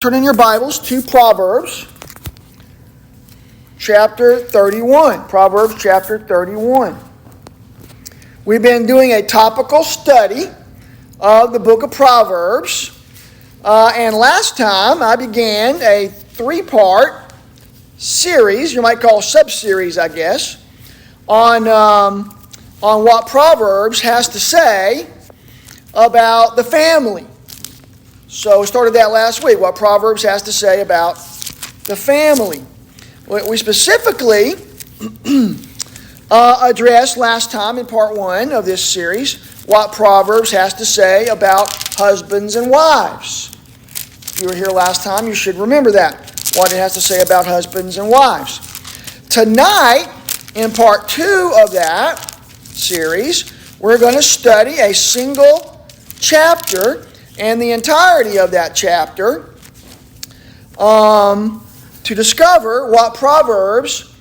Turn in your Bibles to Proverbs chapter 31. Proverbs chapter 31. We've been doing a topical study of the book of Proverbs. And last time I began a three-part series, you might call sub-series, I guess, on what Proverbs has to say about the family. So we started that last week, what Proverbs has to say about the family. We specifically addressed last time in part one of this series what Proverbs has to say about husbands and wives. If you were here last time, you should remember that, what it has to say about husbands and wives. Tonight, in part two of that series, we're going to study a single chapter and the entirety of that chapter to discover what Proverbs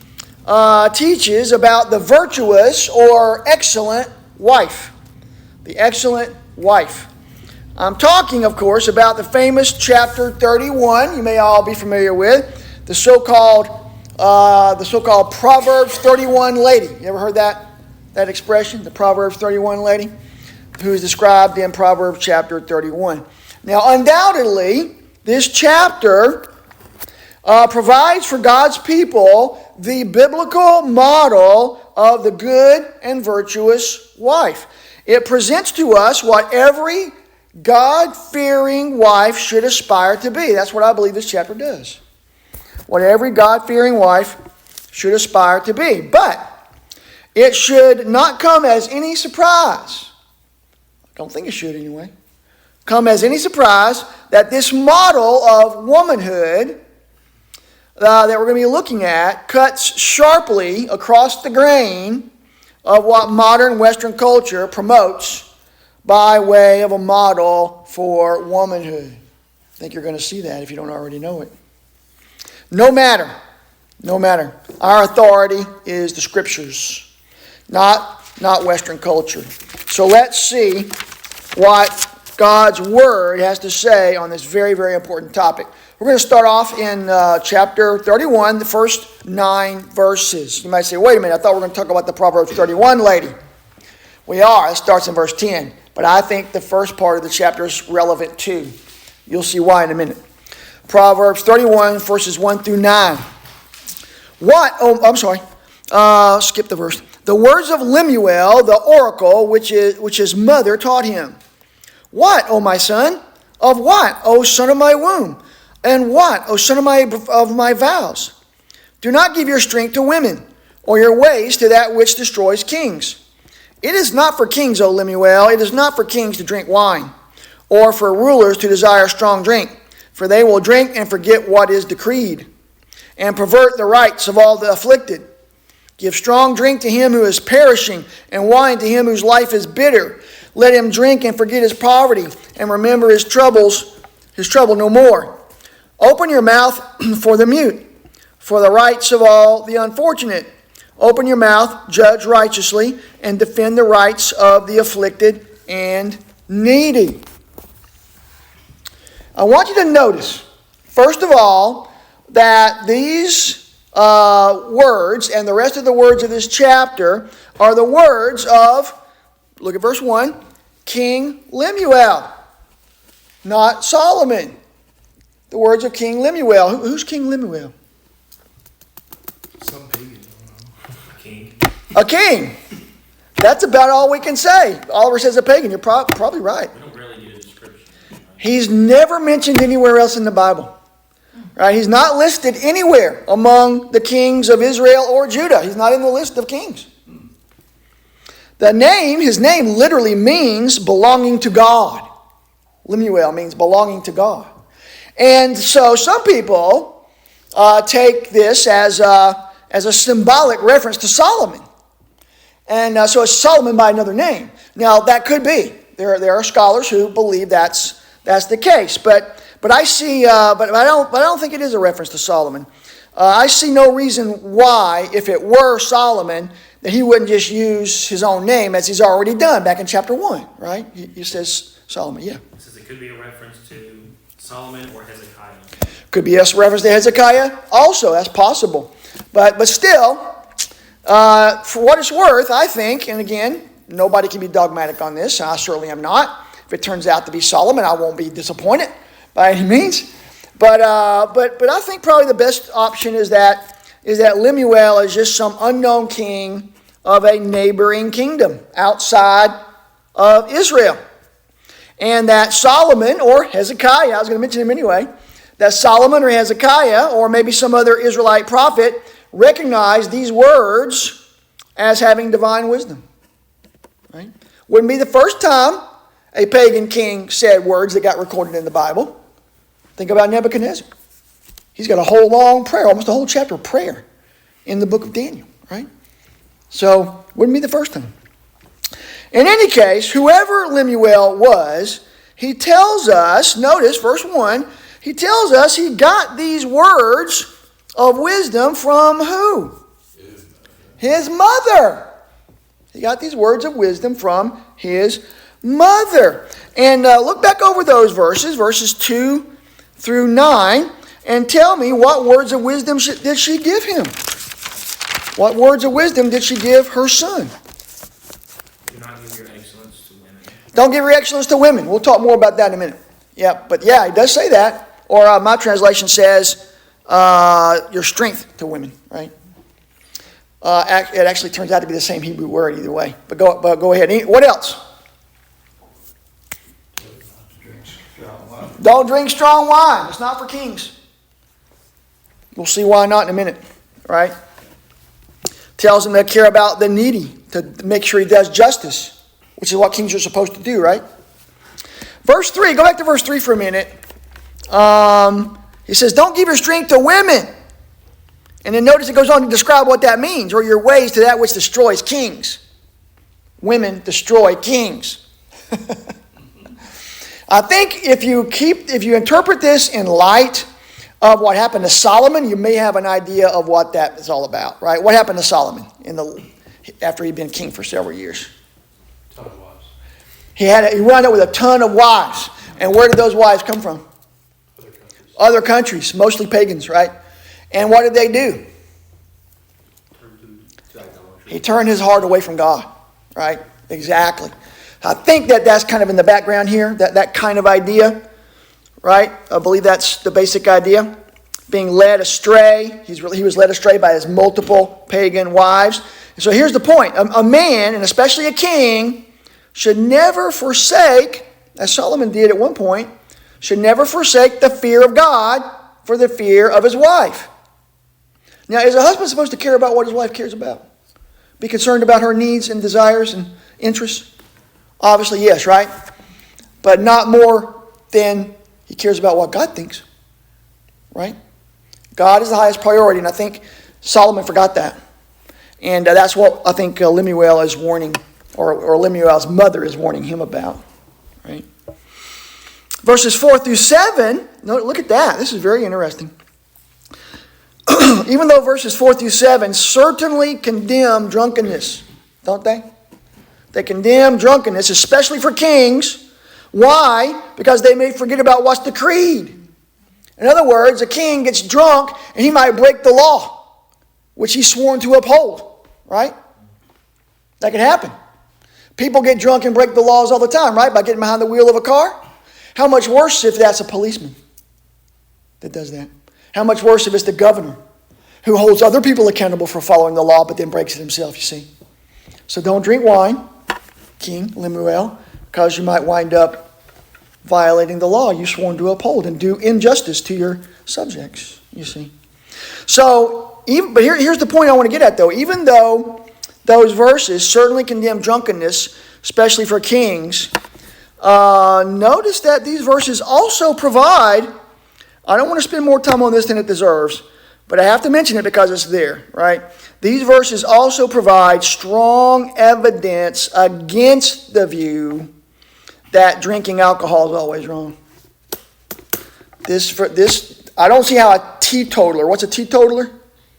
teaches about the virtuous or excellent wife. The excellent wife. I'm talking, of course, about the famous chapter 31, you may all be familiar with, the so-called Proverbs 31 lady. You ever heard that expression, the Proverbs 31 lady? Who is described in Proverbs chapter 31. Now, undoubtedly, this chapter provides for God's people the biblical model of the good and virtuous wife. It presents to us what every God-fearing wife should aspire to be. That's what I believe this chapter does. What every God-fearing wife should aspire to be. But it should not come as any surprise. Don't think it should anyway. Come as any surprise that this model of womanhood that we're going to be looking at cuts sharply across the grain of what modern Western culture promotes by way of a model for womanhood. I think you're going to see that if you don't already know it. No matter. Our authority is the Scriptures, not Western culture. So let's see what God's Word has to say on this very, very important topic. We're going to start off in chapter 31, the first 9 verses. You might say, wait a minute, I thought we were going to talk about the Proverbs 31 lady. We are. It starts in verse 10. But I think the first part of the chapter is relevant too. You'll see why in a minute. Proverbs 31, verses 1 through 9. Skip the verse. The words of Lemuel, the oracle, which his mother taught him. What, O my son? Of what, O son of my womb? And what, O son of my vows? Do not give your strength to women, or your ways to that which destroys kings. It is not for kings, O Lemuel, it is not for kings to drink wine, or for rulers to desire strong drink, for they will drink and forget what is decreed, and pervert the rights of all the afflicted. Give strong drink to him who is perishing, and wine to him whose life is bitter. Let him drink and forget his poverty, and remember his trouble no more. Open your mouth for the mute, for the rights of all the unfortunate. Open your mouth, judge righteously, and defend the rights of the afflicted and needy. I want you to notice, first of all, that these words and the rest of the words of this chapter are the words of, look at verse 1, King Lemuel, not Solomon. The words of King Lemuel. Who's King Lemuel? Some pagan, I don't know. A king. A king. That's about all we can say. Oliver says a pagan. You're probably right. We don't really need a description. Right? He's never mentioned anywhere else in the Bible. Right? He's not listed anywhere among the kings of Israel or Judah. He's not in the list of kings. His name literally means belonging to God. Lemuel means belonging to God. And so some people take this as a symbolic reference to Solomon. And so it's Solomon by another name. Now that could be. There are scholars who believe that's the case. But I see. But I don't think it is a reference to Solomon. I see no reason why, if it were Solomon, that he wouldn't just use his own name as he's already done back in chapter 1, right? He says Solomon, yeah. It says it could be a reference to Solomon or Hezekiah. Could be a reference to Hezekiah also. That's possible. But still, for what it's worth, I think, and again, nobody can be dogmatic on this. I certainly am not. If it turns out to be Solomon, I won't be disappointed by any means. But I think probably the best option is that Lemuel is just some unknown king of a neighboring kingdom outside of Israel. And that Solomon or Hezekiah, I was going to mention him anyway, that Solomon or Hezekiah or maybe some other Israelite prophet recognized these words as having divine wisdom. Right? Wouldn't be the first time a pagan king said words that got recorded in the Bible. Think about Nebuchadnezzar. He's got a whole long prayer, almost a whole chapter of prayer in the book of Daniel, right? So, wouldn't be the first time. In any case, whoever Lemuel was, he tells us, notice verse 1, he tells us he got these words of wisdom from who? His mother. He got these words of wisdom from his mother. And look back over those verses 2 through 9, and tell me what words of wisdom did she give him? What words of wisdom did she give her son? Do not give your excellence to women. Don't give your excellence to women. We'll talk more about that in a minute. Yeah, but yeah, it does say that. Or my translation says your strength to women, right? It actually turns out to be the same Hebrew word either way. But go ahead. What else? Don't drink strong wine. It's not for kings. We'll see why not in a minute, right? Tells him to care about the needy, to make sure he does justice, which is what kings are supposed to do, right? Verse 3, go back to verse 3 for a minute. He says, don't give your strength to women. And then notice it goes on to describe what that means, or your ways to that which destroys kings. Women destroy kings. I think if you interpret this in light of what happened to Solomon, you may have an idea of what that is all about, right? What happened to Solomon after he'd been king for several years? Ton of wives. He wound up with a ton of wives. And where did those wives come from? Other countries, mostly pagans, right? And what did they do? He turned his heart away from God, right? Exactly. I think that's kind of in the background here, that kind of idea, right? I believe that's the basic idea. Being led astray. He was led astray by his multiple pagan wives. And so here's the point. A man, and especially a king, should never forsake, as Solomon did at one point, should never forsake the fear of God for the fear of his wife. Now, is a husband supposed to care about what his wife cares about? Be concerned about her needs and desires and interests? Obviously, yes, right? But not more than he cares about what God thinks, right? God is the highest priority, and I think Solomon forgot that. And that's what I think Lemuel is warning, or Lemuel's mother is warning him about, right? Verses 4 through 7, look at that. This is very interesting. Even though verses 4 through 7 certainly condemn drunkenness, don't they? They condemn drunkenness, especially for kings. Why? Because they may forget about what's decreed. In other words, a king gets drunk and he might break the law, which he's sworn to uphold, right? That can happen. People get drunk and break the laws all the time, right? By getting behind the wheel of a car. How much worse if that's a policeman that does that? How much worse if it's the governor who holds other people accountable for following the law but then breaks it himself, you see? So don't drink wine, King Lemuel, because you might wind up violating the law you sworn to uphold and do injustice to your subjects, you see. So, but here's the point I want to get at, though. Even though those verses certainly condemn drunkenness, especially for kings, notice that these verses also provide, I don't want to spend more time on this than it deserves, but I have to mention it because it's there, right? These verses also provide strong evidence against the view that drinking alcohol is always wrong. I don't see how a teetotaler, what's a teetotaler?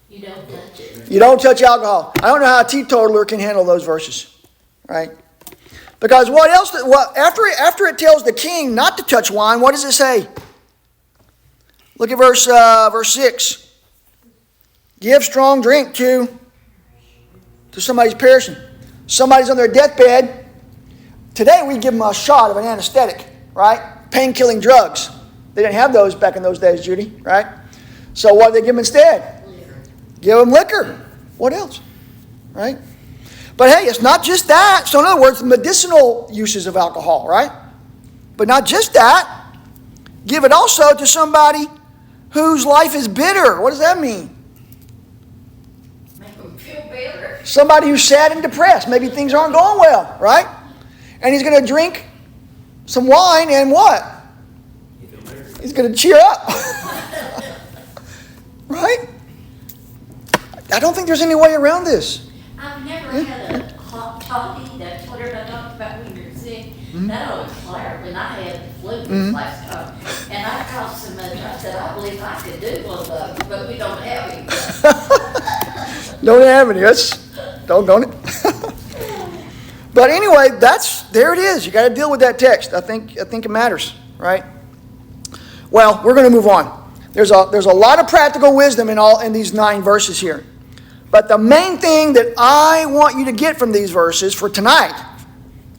You don't touch it. You don't touch alcohol. I don't know how a teetotaler can handle those verses, right? Because what else? After it tells the king not to touch wine, what does it say? Look at verse 6. Give strong drink to somebody's perishing. Somebody's on their deathbed. Today we give them a shot of an anesthetic, right? Pain-killing drugs. They didn't have those back in those days, Judy, right? So what do they give them instead? Give them liquor. What else? Right? But hey, it's not just that. So in other words, medicinal uses of alcohol, right? But not just that. Give it also to somebody whose life is bitter. What does that mean? Make them feel better. Somebody who's sad and depressed. Maybe things aren't going well, right? And he's going to drink some wine and what? He's going to cheer up. Right? I don't think there's any way around this. I've never had a hot toddy. That's what I talked about when you're sick. That always flared when I had the flu this last time. And I called somebody. I said, I believe I could do one of those, but we don't have any. Don't have any. That's doggone it. But anyway, there it is. You got to deal with that text. I think it matters, right? Well, we're going to move on. There's a lot of practical wisdom in these 9 verses here. But the main thing that I want you to get from these verses for tonight,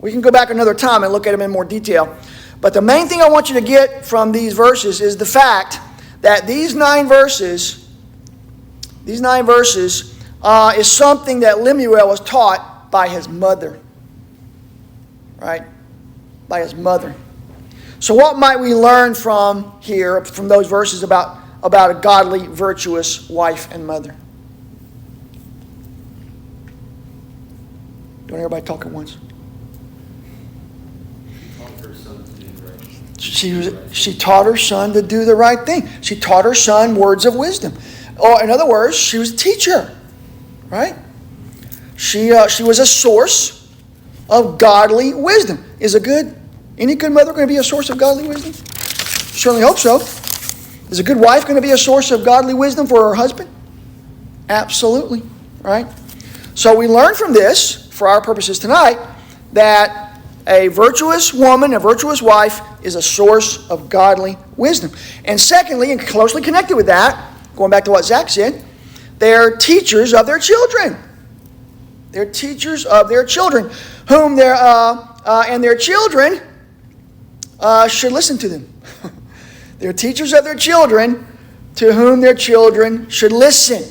we can go back another time and look at them in more detail. But the main thing I want you to get from these verses is the fact that these 9 verses is something that Lemuel was taught by his mother. Right? By his mother. So what might we learn from those verses about a godly, virtuous wife and mother? Don't everybody talk at once. She taught her son to do the right thing. She taught her son words of wisdom. Or in other words, she was a teacher. Right? She was a source of godly wisdom. Any good mother going to be a source of godly wisdom? Certainly hope so. Is a good wife going to be a source of godly wisdom for her husband? Absolutely. Right? So we learn from this, for our purposes tonight, that a virtuous woman, a virtuous wife, is a source of godly wisdom. And secondly, and closely connected with that, going back to what Zach said, they're teachers of their children. They're teachers of their children, whom their children should listen to them. They're teachers of their children, to whom their children should listen.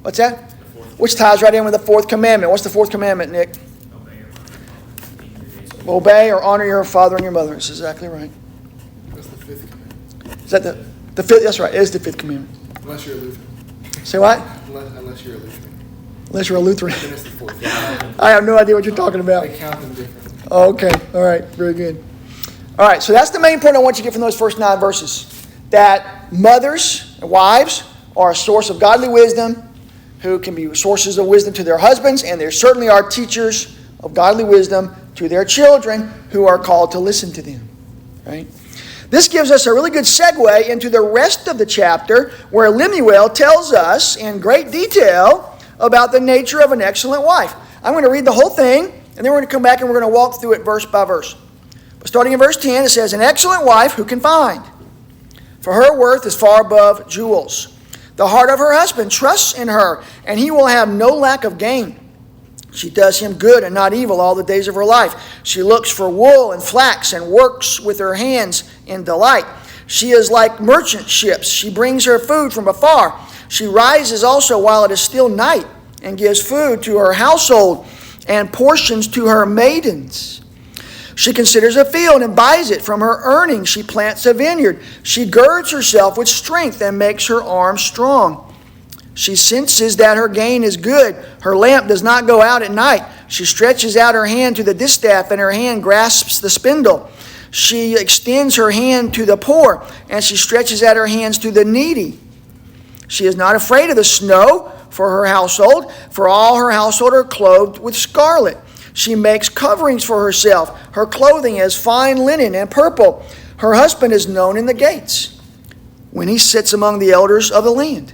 What's that? Which ties right in with the 4th commandment. What's the 4th commandment, Nick? Obey or honor your father and your mother. That's exactly right. That's the 5th commandment. Is that the 5th? That's right. It is the 5th commandment. Unless you're a Lutheran. Say what? Unless you're a Lutheran. Unless you're a Lutheran. Then it's the 4th. I have no idea what you're talking about. They count them differently. Oh, okay. All right. Very good. All right. So that's the main point I want you to get from those first 9 verses. That mothers and wives are a source of godly wisdom, who can be sources of wisdom to their husbands, and there certainly are teachers of godly wisdom to their children who are called to listen to them. Right? This gives us a really good segue into the rest of the chapter, where Lemuel tells us in great detail about the nature of an excellent wife. I'm going to read the whole thing, and then we're going to come back and we're going to walk through it verse by verse. But starting in verse 10, it says, "An excellent wife who can find? For her worth is far above jewels. The heart of her husband trusts in her, and he will have no lack of gain. She does him good and not evil all the days of her life. She looks for wool and flax and works with her hands in delight. She is like merchant ships. She brings her food from afar. She rises also while it is still night and gives food to her household and portions to her maidens. She considers a field and buys it. From her earnings she plants a vineyard. She girds herself with strength and makes her arms strong. She senses that her gain is good. Her lamp does not go out at night. She stretches out her hand to the distaff, and her hand grasps the spindle. She extends her hand to the poor, and she stretches out her hands to the needy. She is not afraid of the snow for her household, for all her household are clothed with scarlet. She makes coverings for herself. Her clothing is fine linen and purple. Her husband is known in the gates, when he sits among the elders of the land.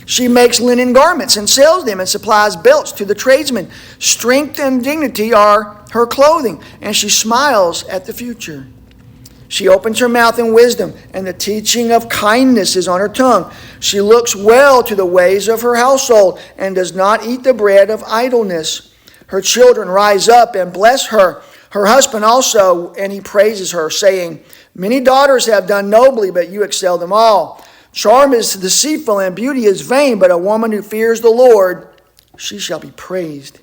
She makes linen garments and sells them, and supplies belts to the tradesmen. Strength and dignity are her clothing, and she smiles at the future. She opens her mouth in wisdom, and the teaching of kindness is on her tongue. She looks well to the ways of her household, and does not eat the bread of idleness. Her children rise up and bless her. Her husband also, and he praises her, saying, Many daughters have done nobly, but you excel them all. Charm is deceitful, and beauty is vain, but a woman who fears the Lord, she shall be praised.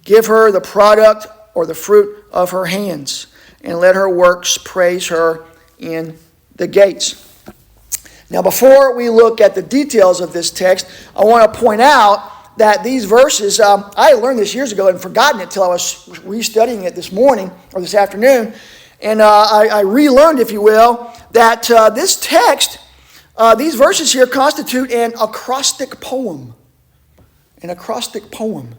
Give her the product or the fruit of her hands, and let her works praise her in the gates. Now, before we look at the details of this text, I want to point out that these verses, I learned this years ago and forgotten it till I was restudying it this morning or this afternoon. And I relearned, if you will, that this text, these verses here constitute an acrostic poem. An acrostic poem.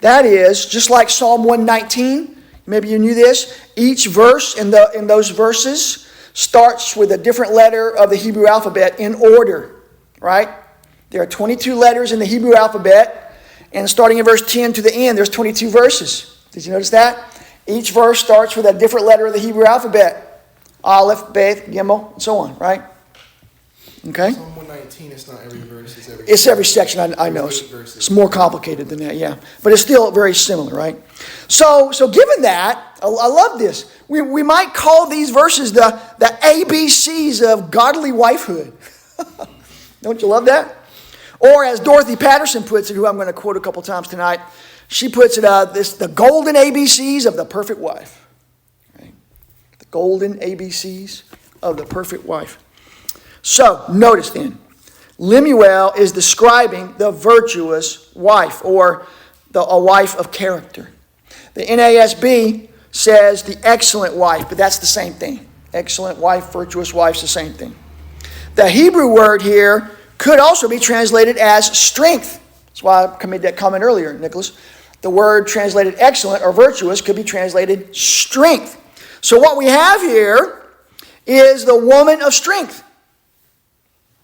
That is, just like Psalm 119, maybe you knew this, each verse in those verses starts with a different letter of the Hebrew alphabet in order, right? There are 22 letters in the Hebrew alphabet, and starting in verse 10 to the end, there's 22 verses. Did you notice that? Each verse starts with a different letter of the Hebrew alphabet. Aleph, Beth, Gimel, and so on, right? Okay? Psalm 119, it's not every verse, It's every section, I know. It's more complicated than that, yeah. But it's still very similar, right? So given that, I love this. We might call these verses the ABCs of godly wifehood. Don't you love that? Or as Dorothy Patterson puts it, who I'm going to quote a couple times tonight, she puts it, the golden ABCs of the perfect wife. Right? The golden ABCs of the perfect wife. So, notice then, Lemuel is describing the virtuous wife, or a wife of character. The NASB says the excellent wife, but that's the same thing. Excellent wife, virtuous wife is the same thing. The Hebrew word here could also be translated as strength. That's why I made that comment earlier, Nicholas. The word translated excellent or virtuous could be translated strength. So what we have here is the woman of strength.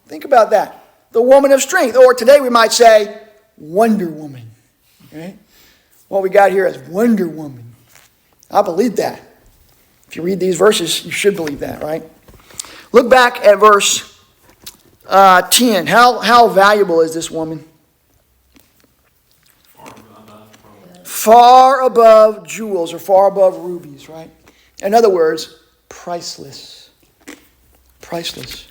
Think about that. The woman of strength. Or today we might say Wonder Woman. Right? What we got here is Wonder Woman. I believe that. If you read these verses, you should believe that, right? Look back at verse 10. How valuable is this woman? Far above jewels or far above rubies, right? In other words, priceless. Priceless.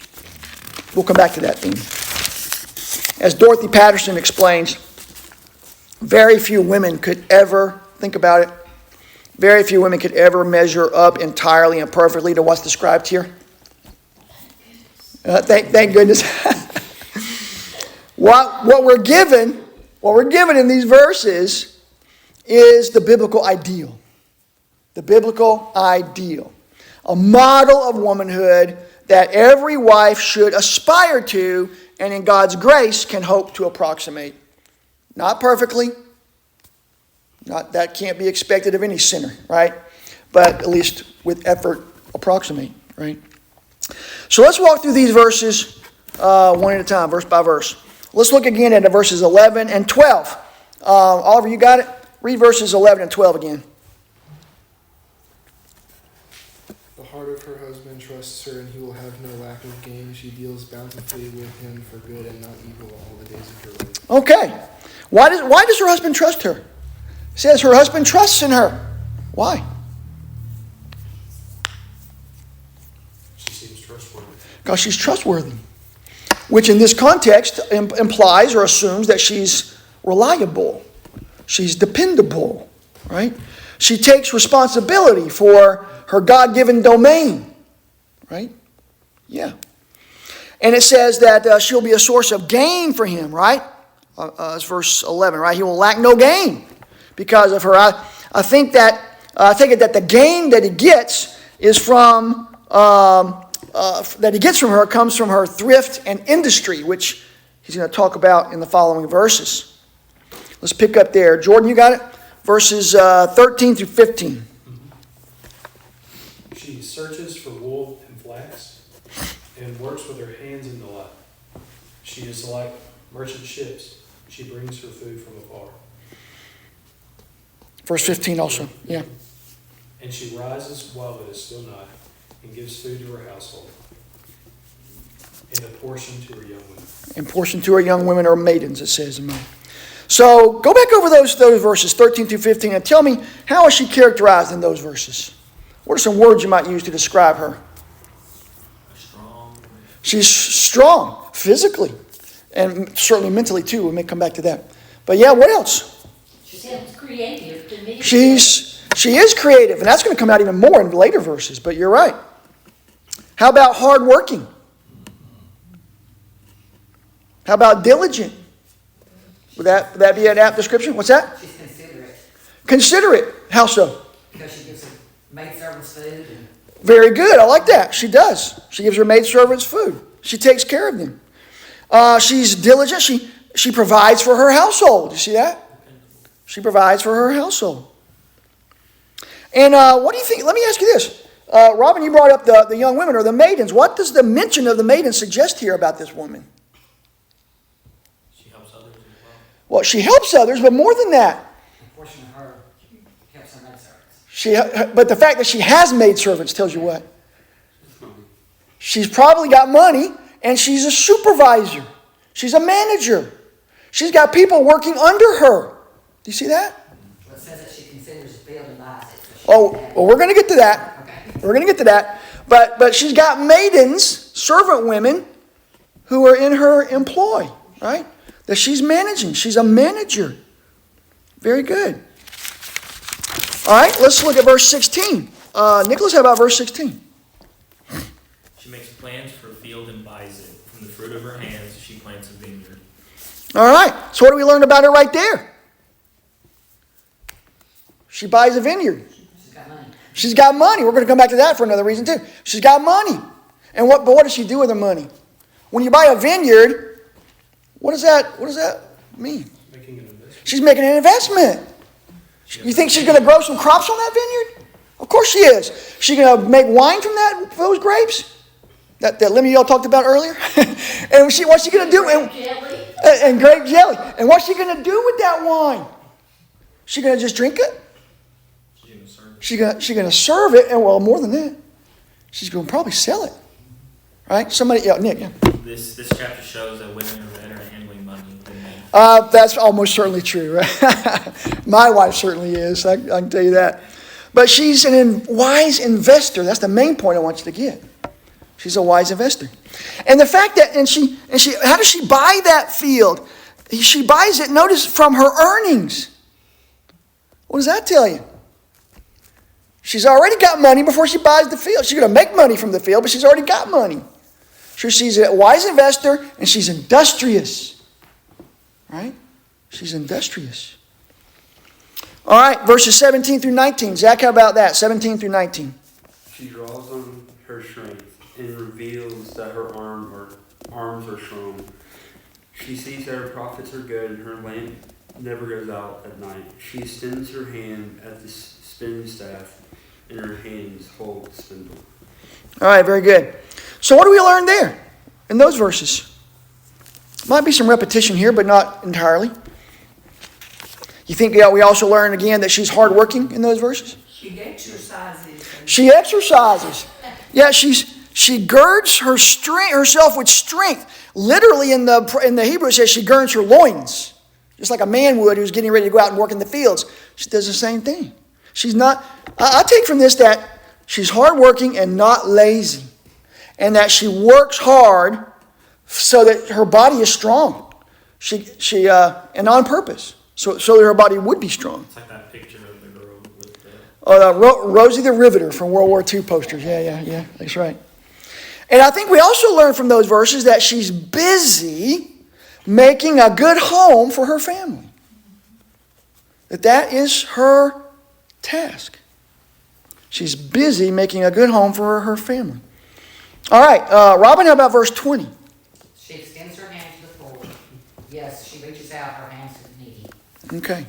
We'll come back to that theme. As Dorothy Patterson explains, very few women could ever, think about it, very few women could ever measure up entirely and perfectly to what's described here. Thank goodness. What we're given in these verses is the biblical ideal. The biblical ideal. A model of womanhood that every wife should aspire to and in God's grace can hope to approximate. Not perfectly. That can't be expected of any sinner, right? But at least with effort, approximate, right? So let's walk through these verses one at a time, verse by verse. Let's look again at verses 11 and 12. Oliver, you got it? Read verses 11 and 12 again. The heart of her husband trusts her, and he will have no lack of gain. She deals bountifully with him for good and not evil all the days of her life. Okay. Why does her husband trust her? It says her husband trusts in her. Why? She seems trustworthy. Because she's trustworthy. Which in this context implies or assumes that she's reliable. She's dependable. Right? She takes responsibility for her God-given domain. Right? Yeah. And it says that she'll be a source of gain for him, right? It's verse 11, right? He will lack no gain because of her. I think it that the gain that he gets is from her comes from her thrift and industry, which he's going to talk about in the following verses. Let's pick up there. Jordan, you got it? Verses 13 through 15. She searches for wool and flax and works with her hands in delight. She is like merchant ships. She brings her food from afar. Verse 15 also, yeah. And she rises while it is still night and gives food to her household, and a portion to her young women. And portion to her young women or maidens, it says in mine. So go back over those verses, 13 through 15, and tell me, how is she characterized in those verses? What are some words you might use to describe her? Strong. She's strong, physically, and certainly mentally too. We may come back to that. But yeah, what else? She sounds creative to me. She is creative, and that's going to come out even more in later verses, but you're right. How about hardworking? How about diligent? Would that be an apt description? What's that? She's considerate Considerate. How so? because she gives her maidservants food and Very good. I like that. She does. She gives her maidservants food. She takes care of them. She's diligent. She provides for her household. You see that? She provides for her household. And what do you think? Let me ask you this. Robin, you brought up the young women or the maidens. What does the mention of the maidens suggest here about this woman? She helps others as well. Well, she helps others, but more than that. a portion of her helps her maidservants. But the fact that she has maidservants tells you what? She's probably got money, and she's a supervisor. She's a manager. She's got people working under her. Do you see that? Well, it says that she considers the field and buys it. So she Oh, can have well, it. we're going to get to that. Okay. We're going to get to that. But she's got maidens, servant women, who are in her employ, right? That she's managing. She's a manager. Very good. All right, let's look at verse 16. Nicholas, how about verse 16? She makes plans for a field and buys it. From the fruit of her hands, she plants a vineyard. All right, so what do we learn about her right there? She buys a vineyard. She's got money. She's got money. We're going to come back to that for another reason too. She's got money. But what does she do with her money? When you buy a vineyard, what does that mean? Making an investment. She's making an investment. You think she's going to grow some crops on that vineyard? Of course she is. She's going to make wine from those grapes? That lemon y'all talked about earlier? And what's she going to do? Jelly. And grape jelly. And what's she going to do with that wine? She going to just drink it? She's going to serve it. She's going to serve it, and well, more than that, she's going to probably sell it. Right? Somebody, yeah, Nick, yeah. This chapter shows that women are better at handling money than men. That's almost certainly true, right? My wife certainly is, I can tell you that. But she's a wise investor. That's the main point I want you to get. She's a wise investor. And the fact that, how does she buy that field? She buys it, notice, from her earnings. What does that tell you? She's already got money before she buys the field. She's going to make money from the field, but she's already got money. So she's a wise investor, and she's industrious. Right? She's industrious. All right, verses 17 through 19. Zach, how about that? 17 through 19. She draws on her strength and reveals that her arms are strong. She sees that her profits are good and her lamp never goes out at night. She extends her hand at the spinning staff, and her hands hold the spindle. All right, very good. So what do we learn there in those verses? Might be some repetition here, but not entirely. You think we also learn again that she's hardworking in those verses? She exercises. She exercises. Yeah, she girds herself with strength. Literally in the Hebrew it says she girds her loins. Just like a man would who's getting ready to go out and work in the fields. She does the same thing. She's not, I take from this that she's hardworking and not lazy. And that she works hard so that her body is strong. And on purpose. So that her body would be strong. It's like that picture of the girl with the... Rosie the Riveter from World War II posters. Yeah, that's right. And I think we also learn from those verses that she's busy making a good home for her family. That is her task. She's busy making a good home for her family. All right, Robin, how about verse 20? She extends her hand to the poor. Yes, she reaches out her hands to the needy. Okay.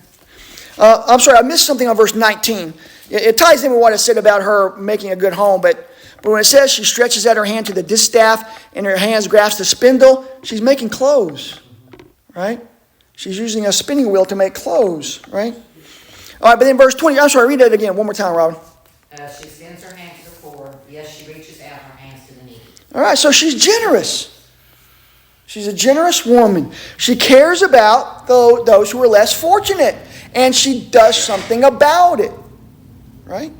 I'm sorry, I missed something on verse 19. It ties in with what I said about her making a good home, but when it says she stretches out her hand to the distaff and her hands grasp the spindle, she's making clothes, right? She's using a spinning wheel to make clothes, right? All right, but then verse 20, I'm sorry, read that again one more time, Robin. She extends her hand to the poor. Yes, she reaches out her hands to the needy. All right, so she's generous. She's a generous woman. She cares about those who are less fortunate, and she does something about it. Right?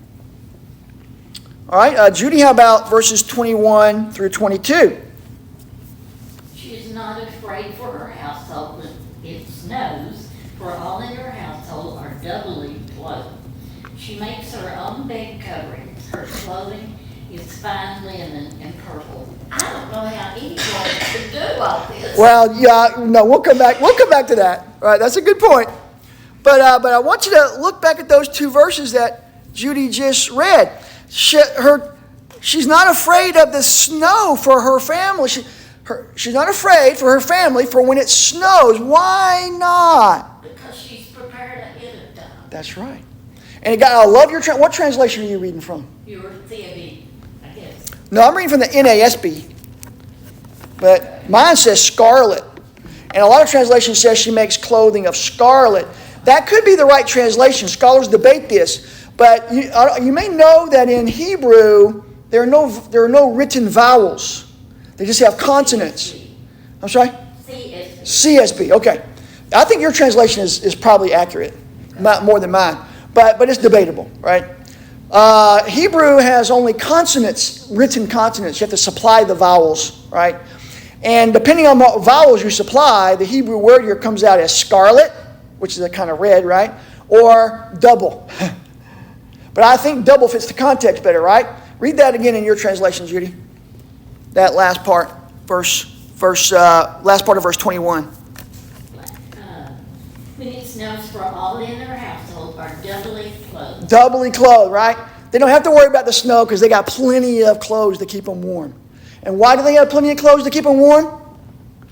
All right, Judy, how about verses 21 through 22? She is not afraid for her household when it snows, for all in her household are doubly clothed. She makes her own bed coverings. Her clothing is fine linen and purple. I don't know how anyone could do all this. Well, yeah, no, we'll come back. We'll come back to that. All right, that's a good point. But I want you to look back at those two verses that Judy just read. She's not afraid of the snow for her family. She's not afraid for her family for when it snows. Why not? Because she's prepared ahead of time. That's right. And I love your what translation are you reading from? Your theory, I guess. No, I'm reading from the NASB. But mine says scarlet. And a lot of translations says she makes clothing of scarlet. That could be the right translation. Scholars debate this. But you may know that in Hebrew, there are no written vowels. They just have consonants. I'm sorry? CSB. CSB, okay. I think your translation is probably accurate, more than mine. But it's debatable, right? Hebrew has only consonants, written consonants. You have to supply the vowels, right? And depending on what vowels you supply, the Hebrew word here comes out as scarlet, which is a kind of red, right? Or double. But I think double fits the context better, right? Read that again in your translation, Judy. That last part, last part of verse 21. When it snows, for all in her household are doubly clothed. Doubly clothed, right? They don't have to worry about the snow because they got plenty of clothes to keep them warm. And why do they have plenty of clothes to keep them warm?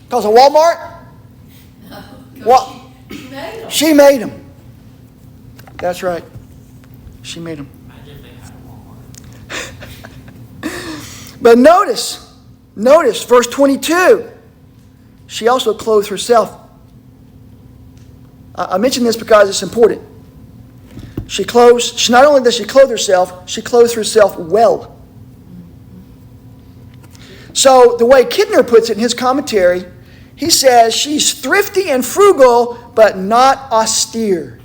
Because of Walmart? No, What? she made them. She made them. That's right. She made them. Imagine if they had a Walmart. But notice, verse 22. She also clothed herself. I mention this because it's important. Not only does she clothe herself, she clothes herself well. So the way Kidner puts it in his commentary, he says she's thrifty and frugal, but not austere.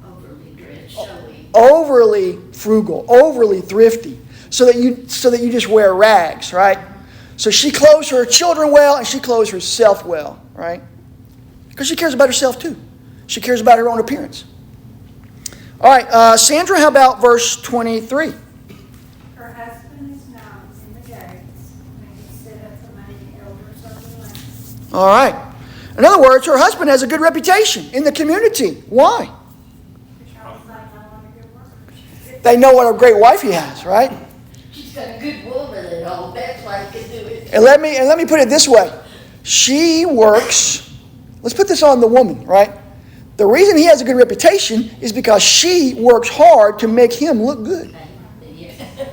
Overly dressed, showy. Overly frugal, overly thrifty, so that you just wear rags, right? So she clothes her children well, and she clothes herself well, right? Because she cares about herself too. She cares about her own appearance. All right, Sandra, how about verse 23? Her husband is known in the gates, and he stood up among the elders of the land. All right. In other words, her husband has a good reputation in the community. Why? Because they know what a good worker. They know what a great wife he has, right? She's got a good woman at home. That's why he can do it. And let me put it this way. She works. Let's put this on the woman, right? The reason he has a good reputation is because she works hard to make him look good.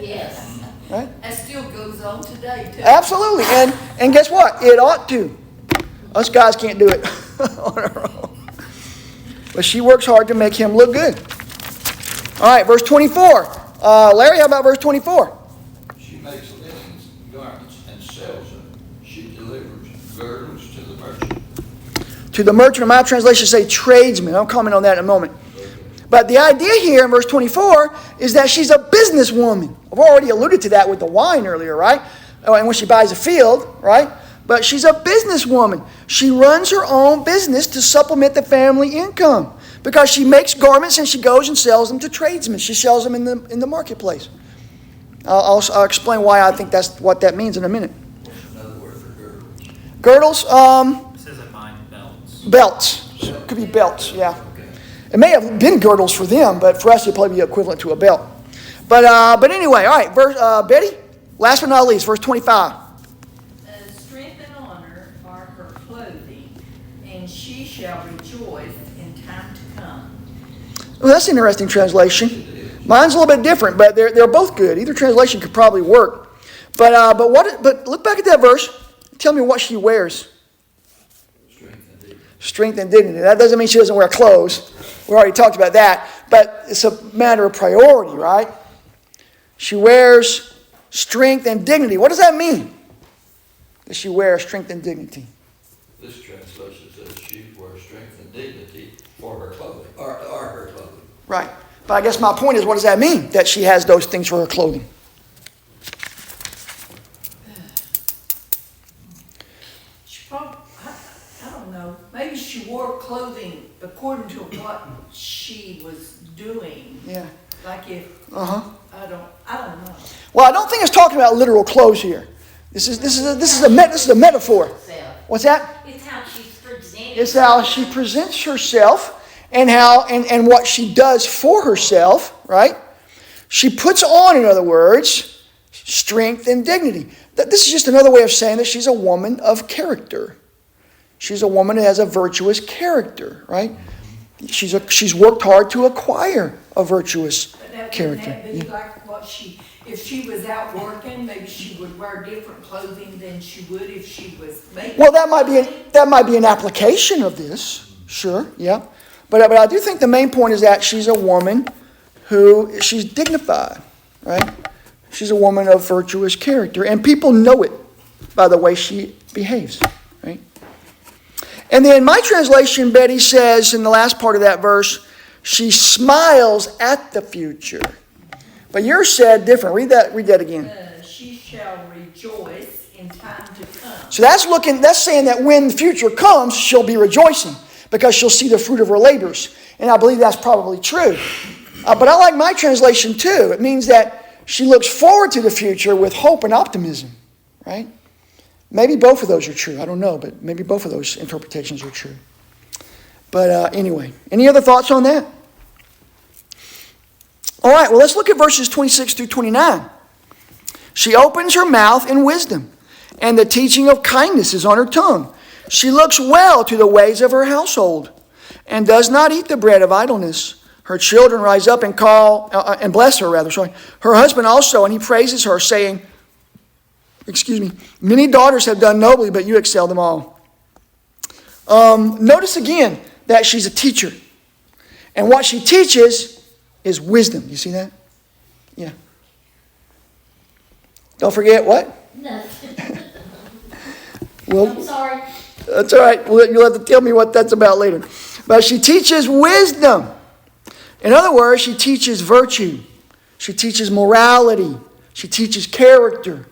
Yes. Right? That still goes on today, too. Absolutely. And guess what? It ought to. Us guys can't do it on our own. But she works hard to make him look good. All right, verse 24. Larry, how about verse 24? She makes linens, garments, and sells them. She delivers girdles to the merchant. To the merchant, my translation say tradesman. I'll comment on that in a moment. But the idea here in verse 24 is that she's a businesswoman. I've already alluded to that with the wine earlier, right? And when she buys a field, right? But she's a businesswoman. She runs her own business to supplement the family income because she makes garments and she goes and sells them to tradesmen. She sells them in the marketplace. I'll explain why I think that's what that means in a minute. What's another word for girdles? Girdles, It says in mine belts. belts. Could be belts, yeah. It may have been girdles for them, but for us it'd probably be equivalent to a belt. But anyway, all right, Betty, last but not least, verse 25. Strength and honor are her clothing, and she shall rejoice in time to come. Well, that's an interesting translation. Mine's a little bit different, but they're both good. Either translation could probably work. But look back at that verse. Tell me what she wears. Strength and dignity. That doesn't mean she doesn't wear clothes. We already talked about that. But it's a matter of priority, right? She wears strength and dignity. What does that mean? That she wears strength and dignity. This translation says she wears strength and dignity for her clothing, or her clothing. Right. But I guess my point is, what does that mean? That she has those things for her clothing. She probably, I don't know, maybe she wore clothing according to what she was doing. Yeah. Like if, Uh-huh. I don't know. Well, I don't think it's talking about literal clothes here. This is a metaphor. What's that? It's how she's presenting. It's how she presents herself and and what she does for herself, right? She puts on, in other words, strength and dignity. This is just another way of saying that she's a woman of character. She's a woman who has a virtuous character, right? She's worked hard to acquire a virtuous character. Wouldn't that be like what if she was out working, maybe she would wear different clothing than she would if she was making. Well, that might be an application of this. Sure, yeah. But I do think the main point is that she's a woman she's dignified, right? She's a woman of virtuous character. And people know it by the way she behaves, right? And then my translation, Betty, says in the last part of that verse, she smiles at the future. But yours said different. Read that again. She shall rejoice in time to come. So that's saying that when the future comes, she'll be rejoicing because she'll see the fruit of her labors. And I believe that's probably true. But I like my translation too. It means that she looks forward to the future with hope and optimism, right? Maybe both of those are true. I don't know, but maybe both of those interpretations are true. But anyway, any other thoughts on that? All right, well, let's look at verses 26 through 29. She opens her mouth in wisdom, and the teaching of kindness is on her tongue. She looks well to the ways of her household, and does not eat the bread of idleness. Her children rise up and and bless her, rather. Sorry. Her husband also, and he praises her, saying, many daughters have done nobly, but you excel them all. Notice again that she's a teacher. And what she teaches is wisdom. You see that? Yeah. Don't forget what? No. Well, I'm sorry. that's all right. You'll have to tell me what that's about later. But she teaches wisdom. In other words, she teaches virtue. She teaches morality. She teaches character.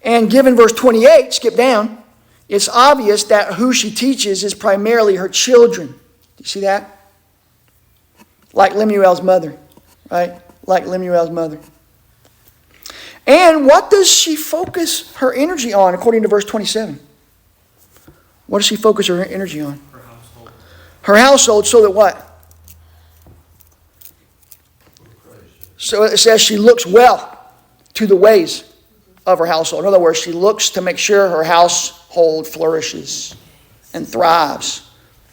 And given verse 28, skip down, it's obvious that who she teaches is primarily her children. Do you see that? Like Lemuel's mother, right? Like Lemuel's mother. And what does she focus her energy on, according to verse 27? What does she focus her energy on? Her household. Her household, so that what? So it says she looks well to the ways of her household. In other words, she looks to make sure her household flourishes and thrives.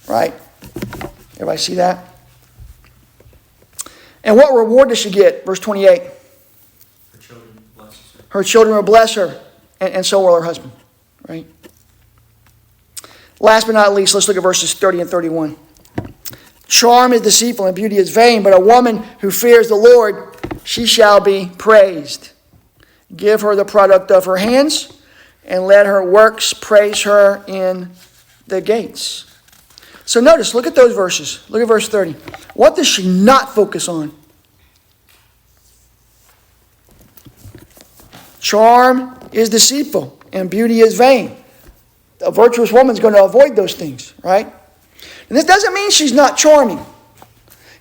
Right? Everybody see that? And what reward does she get? Verse 28. Her children blesses her. Her children will bless her, and so will her husband. Right? Last but not least, let's look at verses 30 and 31. Charm is deceitful and beauty is vain, but a woman who fears the Lord, she shall be praised. Give her the product of her hands, and let her works praise her in the gates. So notice, look at those verses. Look at verse 30. What does she not focus on? Charm is deceitful, and beauty is vain. A virtuous woman is going to avoid those things, right? And this doesn't mean she's not charming.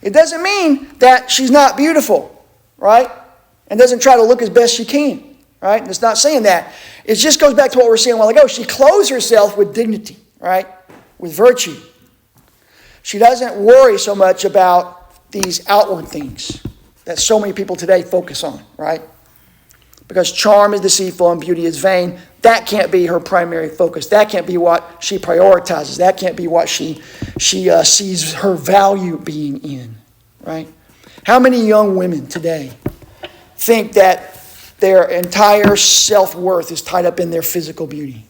It doesn't mean that she's not beautiful, right? And doesn't try to look as best she can, right? And it's not saying that. It just goes back to what we were saying a while ago. She clothes herself with dignity, right? With virtue. She doesn't worry so much about these outward things that so many people today focus on, right? Because charm is deceitful and beauty is vain. That can't be her primary focus. That can't be what she prioritizes. That can't be what she sees her value being in, right? How many young women today think that their entire self-worth is tied up in their physical beauty?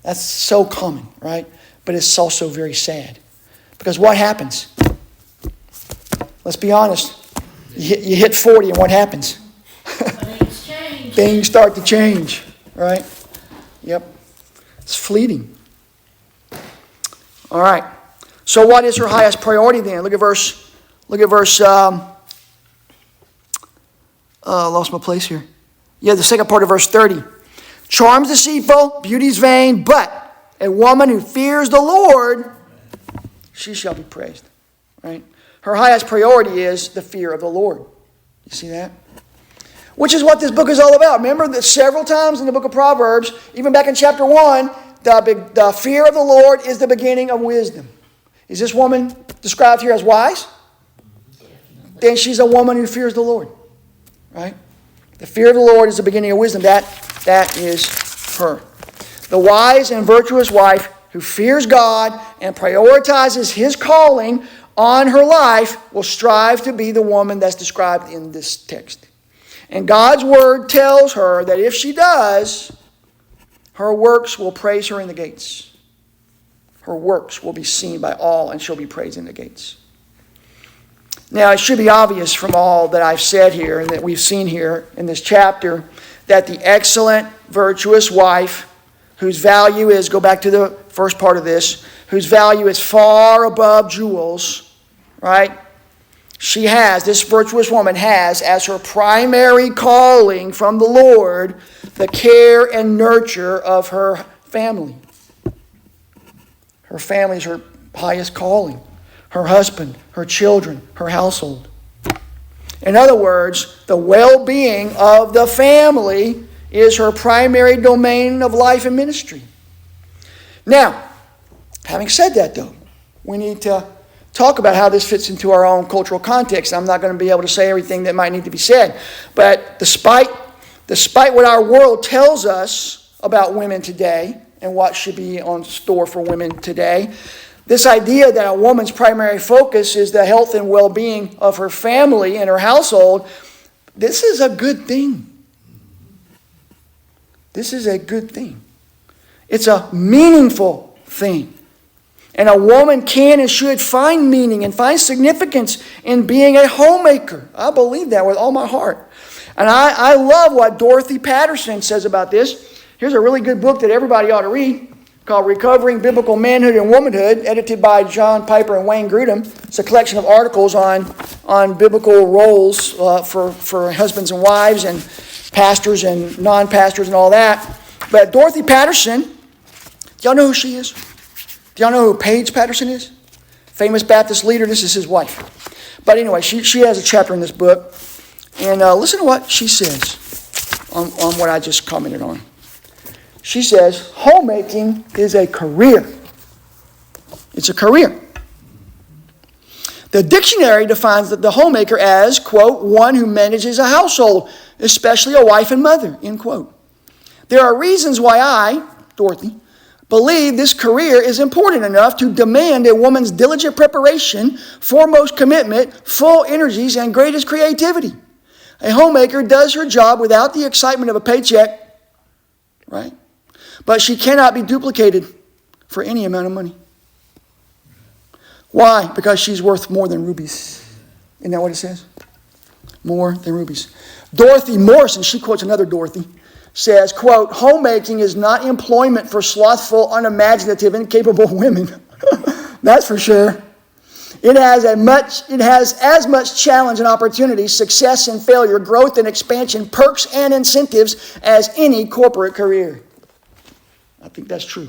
That's so common, right? But it's also very sad. Because what happens? Let's be honest. You hit 40 and what happens? Things change. things start to change, right? Yep. It's fleeting. All right. So what is her highest priority then? Look at verse, lost my place here. Yeah, the second part of verse 30. Charms deceitful, beauty's vain, but a woman who fears the Lord, she shall be praised. Right? Her highest priority is the fear of the Lord. You see that? Which is what this book is all about. Remember that several times in the book of Proverbs, even back in chapter 1, the fear of the Lord is the beginning of wisdom. Is this woman described here as wise? Then she's a woman who fears the Lord. Right? The fear of the Lord is the beginning of wisdom. That is her. The wise and virtuous wife who fears God and prioritizes His calling on her life will strive to be the woman that's described in this text. And God's word tells her that if she does, her works will praise her in the gates. Her works will be seen by all, and she'll be praised in the gates. Now, it should be obvious from all that I've said here and that we've seen here in this chapter that the excellent, virtuous wife, whose value is, go back to the first part of this, whose value is far above jewels, right? This virtuous woman has as her primary calling from the Lord the care and nurture of her family. Her family is her highest calling. Her husband, her children, her household. In other words, the well-being of the family is her primary domain of life and ministry. Now, having said that though, we need to talk about how this fits into our own cultural context. I'm not going to be able to say everything that might need to be said. But despite what our world tells us about women today and what should be on store for women today, this idea that a woman's primary focus is the health and well-being of her family and her household, this is a good thing. This is a good thing. It's a meaningful thing. And a woman can and should find meaning and find significance in being a homemaker. I believe that with all my heart. And I love what Dorothy Patterson says about this. Here's a really good book that everybody ought to read called Recovering Biblical Manhood and Womanhood, edited by John Piper and Wayne Grudem. It's a collection of articles on biblical roles for husbands and wives and pastors and non-pastors and all that. But Dorothy Patterson, do y'all know who she is? Do y'all know who Paige Patterson is? Famous Baptist leader. This is his wife. But anyway, she has a chapter in this book. And listen to what she says on what I just commented on. She says, homemaking is a career. It's a career. The dictionary defines the homemaker as, quote, one who manages a household, especially a wife and mother, end quote. There are reasons why I, Dorothy, believe this career is important enough to demand a woman's diligent preparation, foremost commitment, full energies, and greatest creativity. A homemaker does her job without the excitement of a paycheck, right? But she cannot be duplicated for any amount of money. Why? Because she's worth more than rubies. Isn't that what it says? More than rubies. Dorothy Morrison, she quotes another Dorothy, says, quote, homemaking is not employment for slothful, unimaginative, incapable women. That's for sure. It has as much challenge and opportunity, success and failure, growth and expansion, perks and incentives as any corporate career. I think that's true,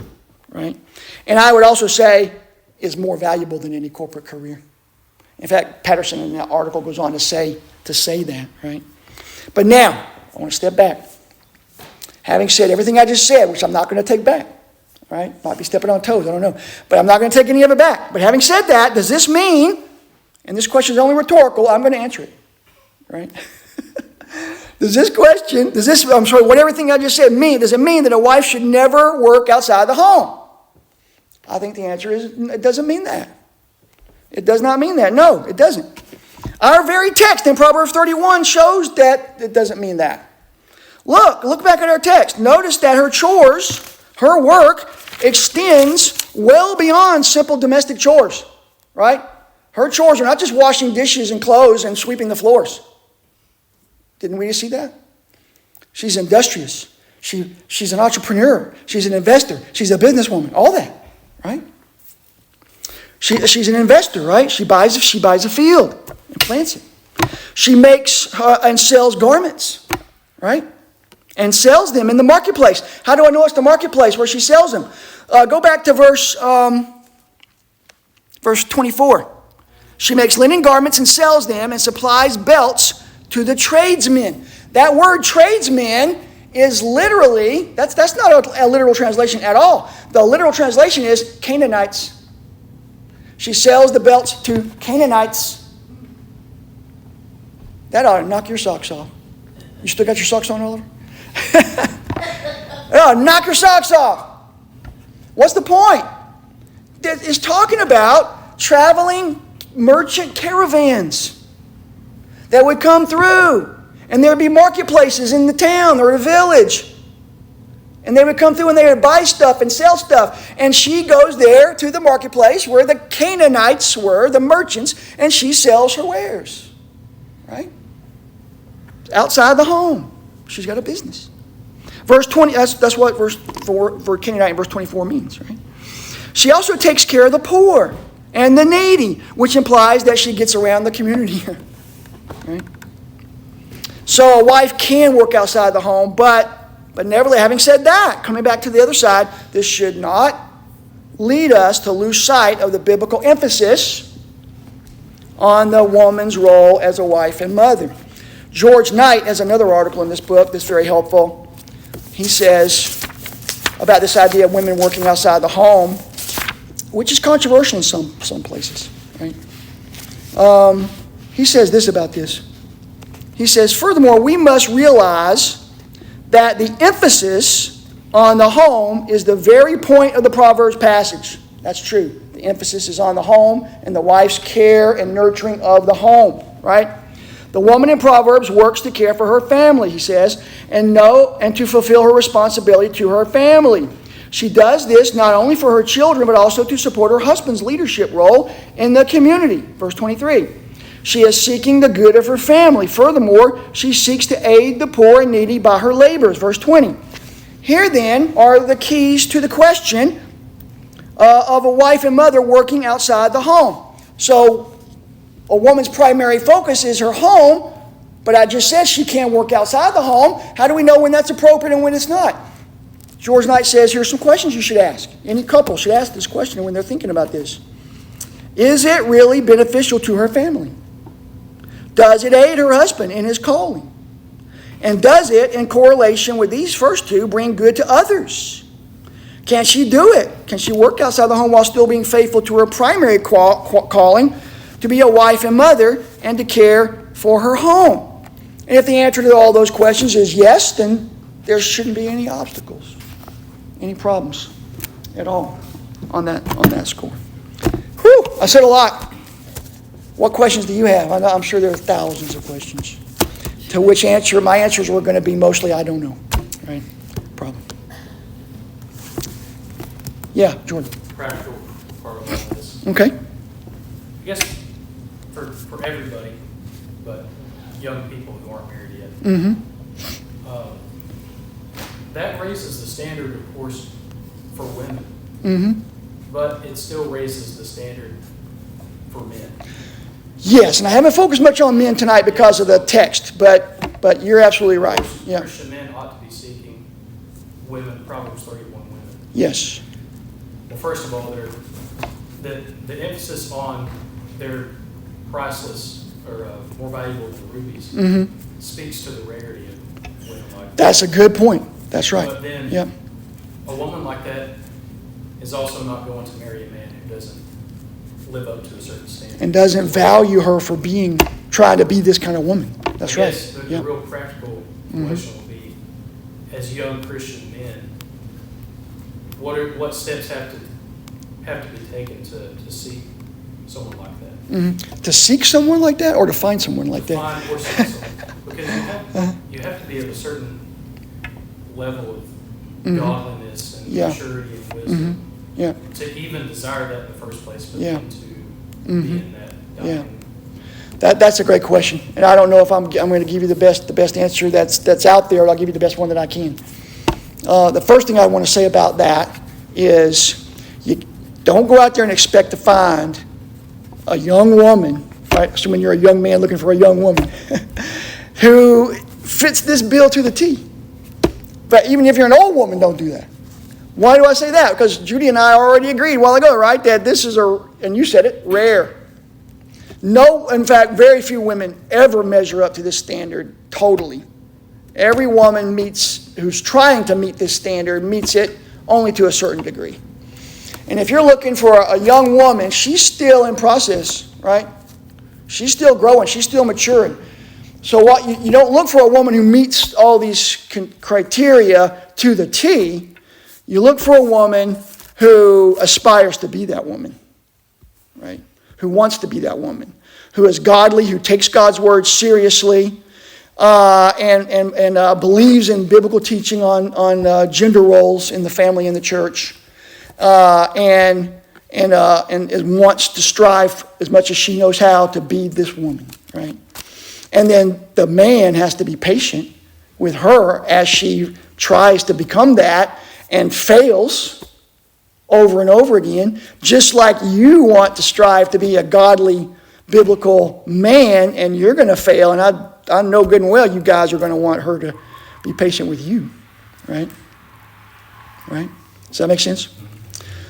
right? And I would also say is more valuable than any corporate career. In fact, Patterson in that article goes on to say that, right? But now, I want to step back. Having said everything I just said, which I'm not going to take back, right? Might be stepping on toes, I don't know. But I'm not going to take any of it back. But having said that, does this mean, and this question is only rhetorical, I'm going to answer it, right? What everything I just said mean? Does it mean that a wife should never work outside the home? I think the answer is it doesn't mean that. It does not mean that. No, it doesn't. Our very text in Proverbs 31 shows that it doesn't mean that. Look back at our text. Notice that her chores, her work, extends well beyond simple domestic chores, right? Her chores are not just washing dishes and clothes and sweeping the floors. Didn't we just see that? She's industrious. She's an entrepreneur. She's an investor. She's a businesswoman. All that, right? She's an investor, right? She buys a field and plants it. She makes and sells garments, right? And sells them in the marketplace. How do I know it's the marketplace where she sells them? Go back to verse 24. She makes linen garments and sells them and supplies belts to the tradesmen. That word tradesmen is literally, that's not a literal translation at all. The literal translation is Canaanites. She sells the belts to Canaanites. That ought to knock your socks off. You still got your socks on, Oliver? That ought to knock your socks off. What's the point? It's talking about traveling merchant caravans that would come through. And there would be marketplaces in the town or the village. And they would come through and they would buy stuff and sell stuff. And she goes there to the marketplace where the Canaanites were, the merchants, and she sells her wares. Right? Outside the home. She's got a business. Verse 20, that's what verse 4 for Canaanite in verse 24 means, right? She also takes care of the poor and the needy, which implies that she gets around the community here. Right? So a wife can work outside the home, but nevertheless, having said that, coming back to the other side, this should not lead us to lose sight of the biblical emphasis on the woman's role as a wife and mother. George Knight has another article in this book that's very helpful. He says about this idea of women working outside the home, which is controversial in some places. Right? He says this about this. He says, furthermore, we must realize that the emphasis on the home is the very point of the Proverbs passage. That's true. The emphasis is on the home and the wife's care and nurturing of the home, right? The woman in Proverbs works to care for her family, he says, and to fulfill her responsibility to her family. She does this not only for her children, but also to support her husband's leadership role in the community. Verse 23. She is seeking the good of her family. Furthermore, she seeks to aid the poor and needy by her labors. Verse 20. Here then are the keys to the question of a wife and mother working outside the home. So, a woman's primary focus is her home, but I just said she can't work outside the home. How do we know when that's appropriate and when it's not? George Knight says, here's some questions you should ask. Any couple should ask this question when they're thinking about this. Is it really beneficial to her family? Does it aid her husband in his calling? And does it, in correlation with these first two, bring good to others? Can she do it? Can she work outside the home while still being faithful to her primary calling, to be a wife and mother, and to care for her home? And if the answer to all those questions is yes, then there shouldn't be any obstacles, any problems at all on that score. Whew, I said a lot. What questions do you have? I'm sure there are thousands of questions. To which my answers were going to be mostly, I don't know. Right? Problem. Yeah, Jordan. Practical part of all this. Okay. I guess for everybody, but young people who aren't married yet. Mm-hmm. That raises the standard, of course, for women. Mm-hmm. But it still raises the standard for men. Yes, and I haven't focused much on men tonight because of the text, but you're absolutely right. Yeah. Christian men ought to be seeking women, Proverbs 31 women. Yes. Well, first of all, the emphasis on their priceless or more valuable than rubies speaks to the rarity of women like that. That's a good point. That's right. But then Yep. a woman like that is also not going to marry a man who doesn't live up to a certain standard. And doesn't value her for trying to be this kind of woman. That's right. Yes, the real practical question will be, as young Christian men, what steps have to be taken to seek someone like that? Mm-hmm. To seek someone like that, or to find someone like that? Find or seek someone. Because you have to be of a certain level of godliness and maturity and wisdom to even desire that in the first place, but then to be in that. That's a great question, and I don't know if I'm going to give you the best answer that's out there. I'll give you the best one that I can. The first thing I want to say about that is you don't go out there and expect to find a young woman, right? Assuming you're a young man looking for a young woman, who fits this bill to the T. But even if you're an old woman, don't do that. Why do I say that? Because Judy and I already agreed a while ago, right, that this is and you said it, rare. No, in fact, very few women ever measure up to this standard totally. Every woman who's trying to meet this standard meets it only to a certain degree. And if you're looking for a young woman, she's still in process, right? She's still growing. She's still maturing. So what you don't look for a woman who meets all these criteria to the T. You look for a woman who aspires to be that woman, right? Who wants to be that woman, who is godly, who takes God's word seriously, and believes in biblical teaching on gender roles in the family and the church, and wants to strive as much as she knows how to be this woman, right? And then the man has to be patient with her as she tries to become that and fails over and over again, just like you want to strive to be a godly, biblical man, and you're going to fail. And I know good and well you guys are going to want her to be patient with you, right? Right? Does that make sense?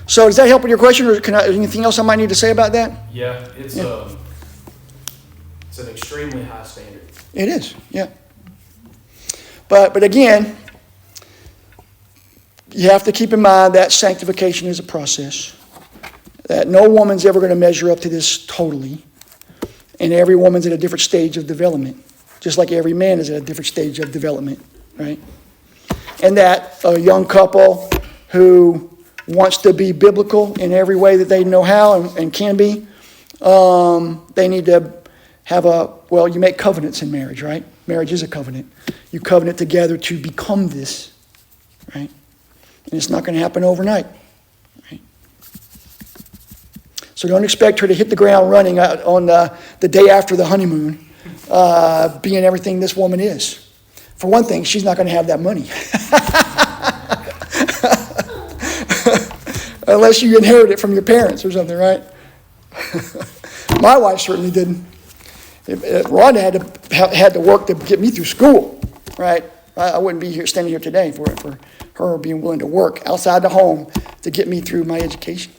So does that help with your question, or anything else I might need to say about that? Yeah, it's an extremely high standard. It is, yeah. But again, you have to keep in mind that sanctification is a process, that no woman's ever going to measure up to this totally, and every woman's at a different stage of development, just like every man is at a different stage of development, right? And that a young couple who wants to be biblical in every way that they know how and can be, they need to have you make covenants in marriage, right? Marriage is a covenant. You covenant together to become this, right? And it's not going to happen overnight, right? So don't expect her to hit the ground running on the day after the honeymoon, being everything this woman is. For one thing, she's not going to have that money. Unless you inherit it from your parents or something, right? My wife certainly didn't. Rhonda had to work to get me through school, right? I wouldn't be standing here today for her being willing to work outside the home to get me through my education.